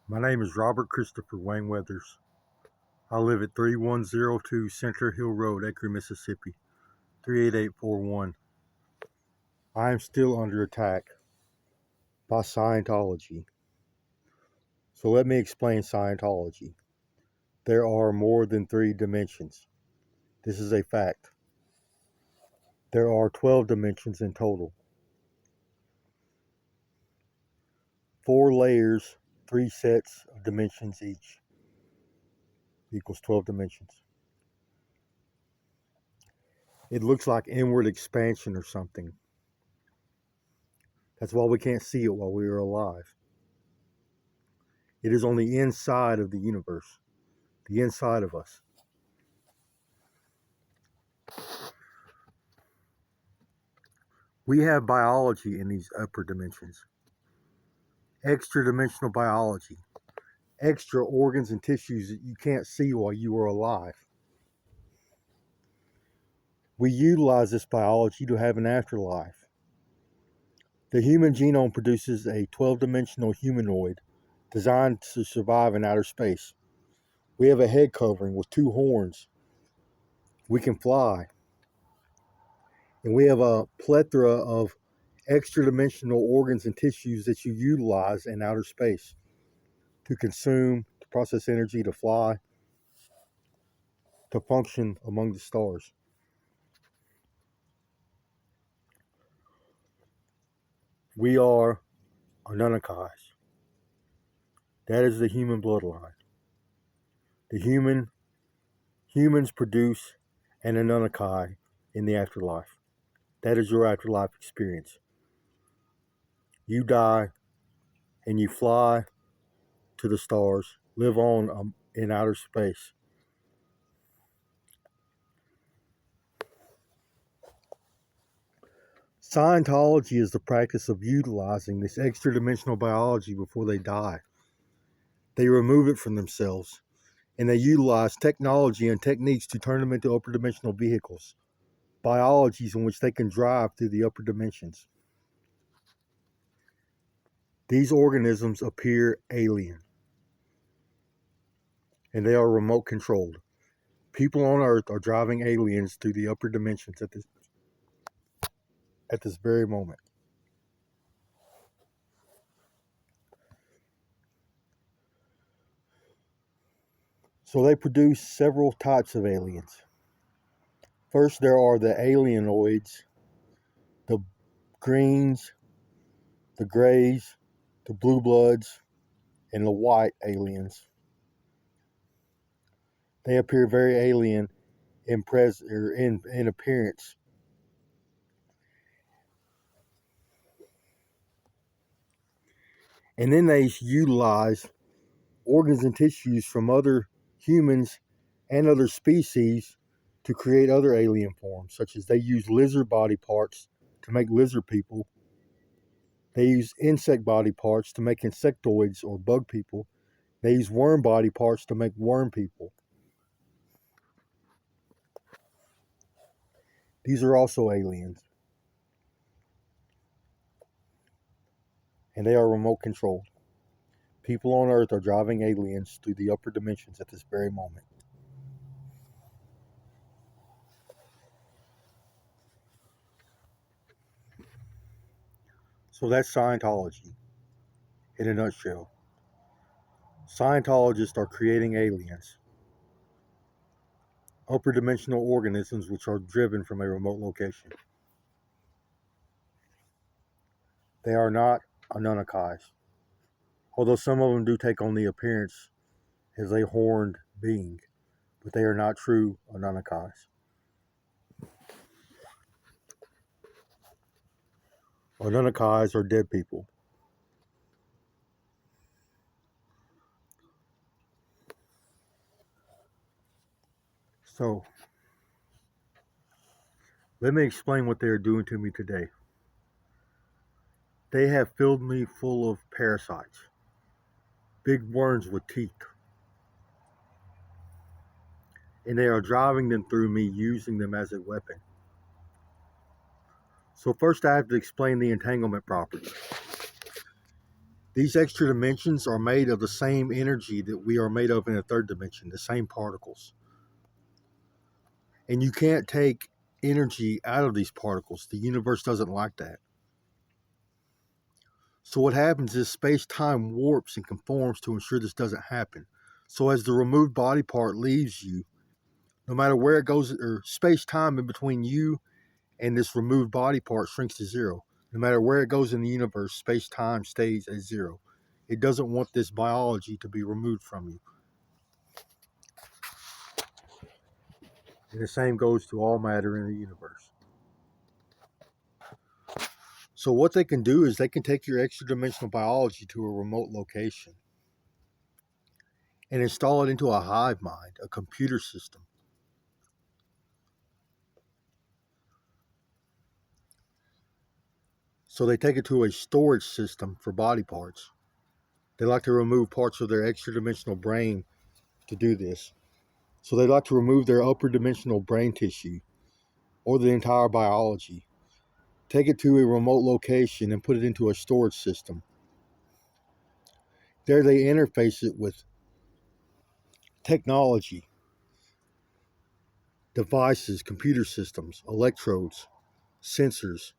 My name is Robert Christopher Wayne Weathers. I live at 3102 Center Hill Road, Acre, Mississippi, 38841. I am still under attack by Scientology. So let me explain Scientology. There are more than 3 dimensions. This is a fact. There are 12 dimensions in total. 4 layers, 3 sets of dimensions each equals 12 dimensions. It looks like inward expansion or something. That's why we can't see it while we are alive. It is on the inside of the universe, the inside of us. We have biology in these upper dimensions, extra dimensional biology, extra organs and tissues that you can't see while you are alive. We utilize this biology to have an afterlife. The human genome produces a 12-dimensional humanoid designed to survive in outer space. We have a head covering with 2 horns. We can fly. And we have a plethora of extra dimensional organs and tissues that you utilize in outer space to consume, to process energy, to fly, to function among the stars. We are Anunnakis. That is the human bloodline. The humans produce an Anunnaki in the afterlife. That is your afterlife experience. You die and you fly to the stars, live on in outer space. Scientology is the practice of utilizing this extra dimensional biology before they die. They remove it from themselves and they utilize technology and techniques to turn them into upper dimensional vehicles, biologies in which they can drive through the upper dimensions. These organisms appear alien and they are remote controlled. People on Earth are driving aliens through the upper dimensions at this very moment. So they produce several types of aliens. First, there are the alienoids, the greens, the grays, the blue bloods, and the white aliens. They appear very alien in appearance. And then they utilize organs and tissues from other humans and other species to create other alien forms, such as they use lizard body parts to make lizard people. They use insect body parts to make insectoids or bug people. They use worm body parts to make worm people. These are also aliens, and they are remote controlled. People on Earth are driving aliens through the upper dimensions at this very moment. So that's Scientology in a nutshell. Scientologists are creating aliens, upper dimensional organisms which are driven from a remote location. They are not Anunnakis, although some of them do take on the appearance as a horned being, but they are not true Anunnakis. Anunnakis are dead people. So, let me explain what they are doing to me today. They have filled me full of parasites, big worms with teeth, and they are driving them through me using them as a weapon. So first I have to explain the entanglement property. These extra dimensions are made of the same energy that we are made of in a third dimension, the same particles. And you can't take energy out of these particles. The universe doesn't like that. So what happens is space-time warps and conforms to ensure this doesn't happen. So as the removed body part leaves you, no matter where it goes, or space-time in between you and this removed body part shrinks to zero. No matter where it goes in the universe, space-time stays at zero. It doesn't want this biology to be removed from you. And the same goes to all matter in the universe. So what they can do is they can take your extra dimensional biology to a remote location and install it into a hive mind, a computer system. So they take it to a storage system for body parts. They like to remove parts of their extra dimensional brain to do this. So they like to remove their upper dimensional brain tissue or the entire biology, take it to a remote location and put it into a storage system. There they interface it with technology, devices, computer systems, electrodes, sensors.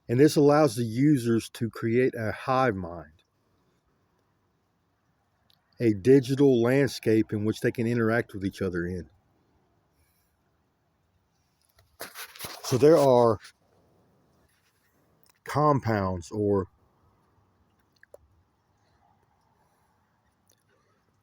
And this allows the users to create a hive mind, a digital landscape in which they can interact with each other in. So there are compounds or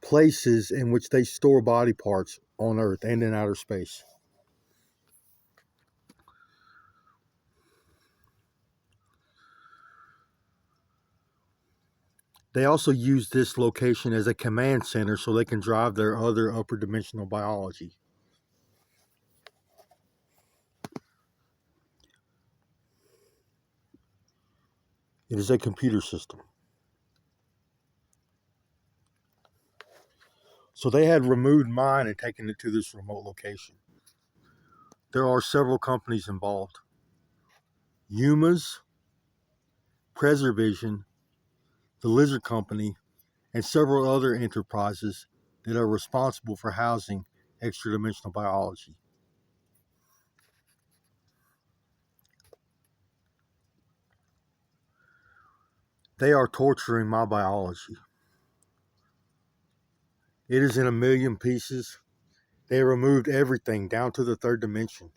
places in which they store body parts on Earth and in outer space. They also use this location as a command center so they can drive their other upper dimensional biology. It is a computer system. So they had removed mine and taken it to this remote location. There are several companies involved. Yuma's, Preservision, the Lizard Company, and several other enterprises that are responsible for housing extra dimensional biology. They are torturing my biology. It is in a million pieces. They removed everything down to the third dimension.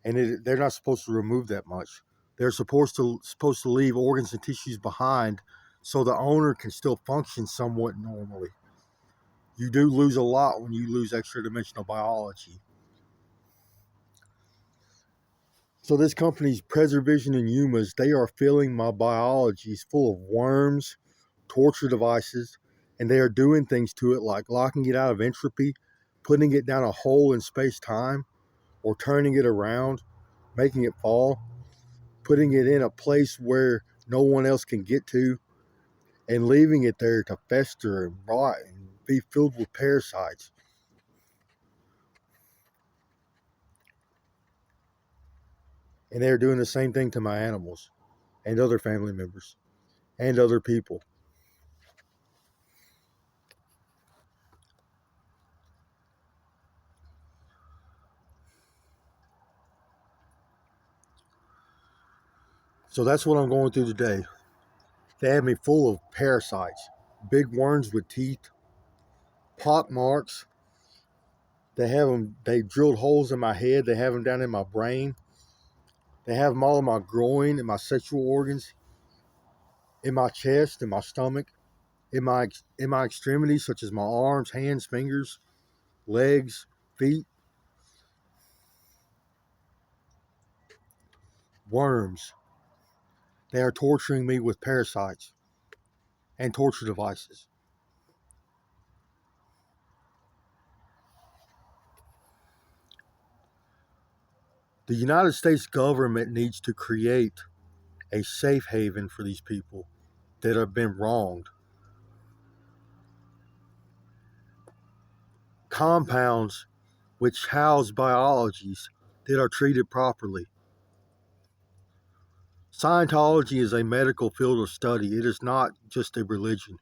And they're not supposed to remove that much. They're supposed to leave organs and tissues behind so the owner can still function somewhat normally. You do lose a lot when you lose extra dimensional biology. So this company's Preservision and Yumas, they are filling my biologies full of worms, torture devices, and they are doing things to it like locking it out of entropy, putting it down a hole in space-time, or turning it around, making it fall, putting it in a place where no one else can get to, and leaving it there to fester and rot and be filled with parasites. And they're doing the same thing to my animals and other family members and other people. So that's what I'm going through today. They have me full of parasites, big worms with teeth, pock marks. They drilled holes in my head. They have them down in my brain. They have them all in my groin, in my sexual organs, in my chest, in my stomach, in my extremities, such as my arms, hands, fingers, legs, feet. Worms. They are torturing me with parasites and torture devices. The United States government needs to create a safe haven for these people that have been wronged. Compounds which house biologies that are treated properly. Scientology is a medical field of study. It is not just a religion.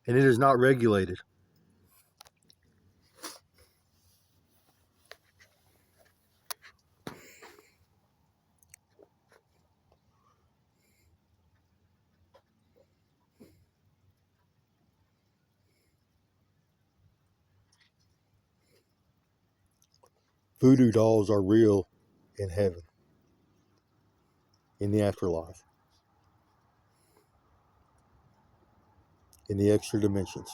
And it is not regulated. Voodoo dolls are real in heaven, in the afterlife, in the extra dimensions.